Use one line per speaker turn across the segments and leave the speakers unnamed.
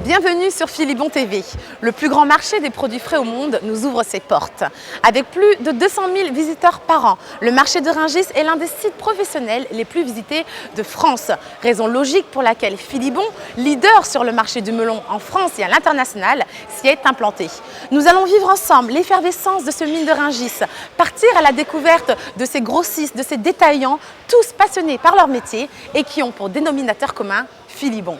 Bienvenue sur Philibon TV. Le plus grand marché des produits frais au monde nous ouvre ses portes. Avec plus de 200 000 visiteurs par an, le marché de Rungis est l'un des sites professionnels les plus visités de France. Raison logique pour laquelle Philibon, leader sur le marché du melon en France et à l'international, s'y est implanté. Nous allons vivre ensemble l'effervescence de ce mine de Rungis, partir à la découverte de ces grossistes, de ces détaillants, tous passionnés par leur métier et qui ont pour dénominateur commun Philibon.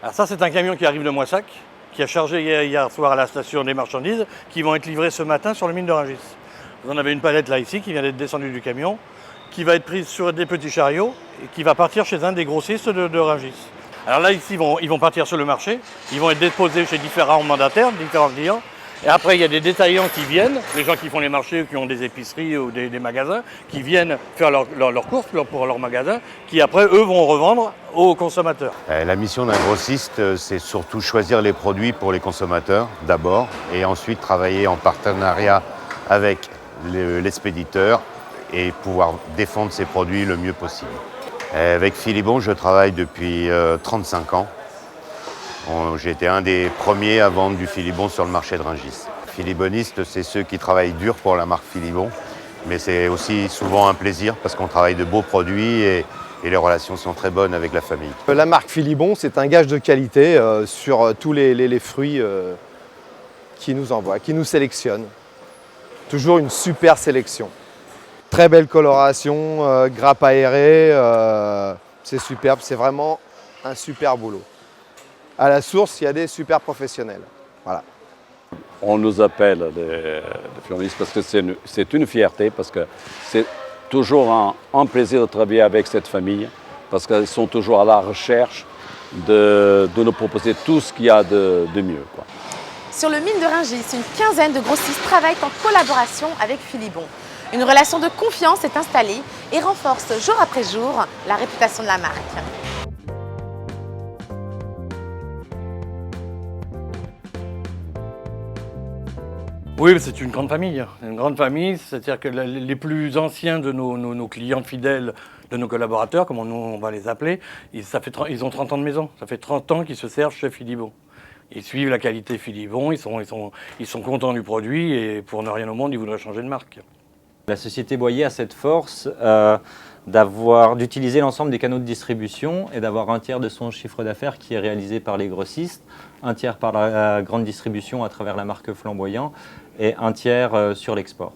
Alors ça, c'est un camion qui arrive de Moissac, qui a chargé hier soir à la station des marchandises, qui vont être livrées ce matin sur le mine de Rungis. Vous en avez une palette là ici, qui vient d'être descendue du camion, qui va être prise sur des petits chariots et qui va partir chez un des grossistes de Rungis. Alors là, ici, ils vont partir sur le marché, ils vont être déposés chez différents mandataires, différents clients. Et après, il y a des détaillants qui viennent, les gens qui font les marchés, qui ont des épiceries ou des magasins, qui viennent faire leurs courses pour leur magasin, qui après, eux, vont revendre aux consommateurs.
La mission d'un grossiste, c'est surtout choisir les produits pour les consommateurs, d'abord, et ensuite travailler en partenariat avec l'expéditeur et pouvoir défendre ses produits le mieux possible. Avec Philibon, je travaille depuis 35 ans. J'ai été un des premiers à vendre du Philibon sur le marché de Rungis. Philibonistes, c'est ceux qui travaillent dur pour la marque Philibon, mais c'est aussi souvent un plaisir parce qu'on travaille de beaux produits et les relations sont très bonnes avec la famille.
La marque Philibon, c'est un gage de qualité sur tous les fruits qu'ils nous envoient, qu'ils nous sélectionnent. Toujours une super sélection. Très belle coloration, grappe aérée, c'est superbe, c'est vraiment un super boulot. À la source, il y a des super professionnels. Voilà.
On nous appelle des philonistes parce que c'est une fierté, parce que c'est toujours un plaisir de travailler avec cette famille, parce qu'ils sont toujours à la recherche de nous proposer tout ce qu'il y a de mieux, quoi.
Sur le mine de Rungis, une quinzaine de grossistes travaillent en collaboration avec Philibon. Une relation de confiance est installée et renforce jour après jour la réputation de la marque.
Oui, c'est une grande famille. C'est-à-dire que les plus anciens de nos clients fidèles, de nos collaborateurs, comme on va les appeler, ils ont 30 ans de maison. Ça fait 30 ans qu'ils se servent chez Philibon. Ils suivent la qualité Philibon, ils sont contents du produit et pour ne rien au monde, ils voudraient changer de marque.
La société Boyer a cette force d'utiliser l'ensemble des canaux de distribution et d'avoir un tiers de son chiffre d'affaires qui est réalisé par les grossistes, un tiers par la grande distribution à travers la marque Flamboyant et un tiers sur l'export.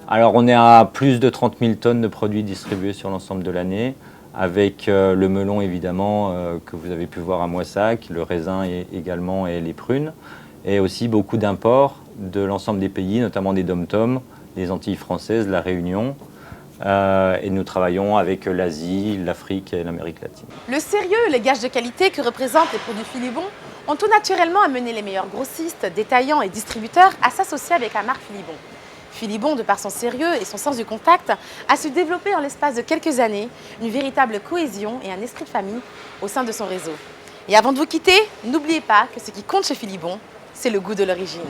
Alors on est à plus de 30 000 tonnes de produits distribués sur l'ensemble de l'année, avec le melon évidemment que vous avez pu voir à Moissac, le raisin également et les prunes, et aussi beaucoup d'imports de l'ensemble des pays, notamment des DOM-TOM, les Antilles françaises, la Réunion, et nous travaillons avec l'Asie, l'Afrique et l'Amérique latine.
Le sérieux et les gages de qualité que représentent les produits Philibon ont tout naturellement amené les meilleurs grossistes, détaillants et distributeurs à s'associer avec la marque Philibon. Philibon, de par son sérieux et son sens du contact, a su développer en l'espace de quelques années une véritable cohésion et un esprit de famille au sein de son réseau. Et avant de vous quitter, n'oubliez pas que ce qui compte chez Philibon, c'est le goût de l'origine.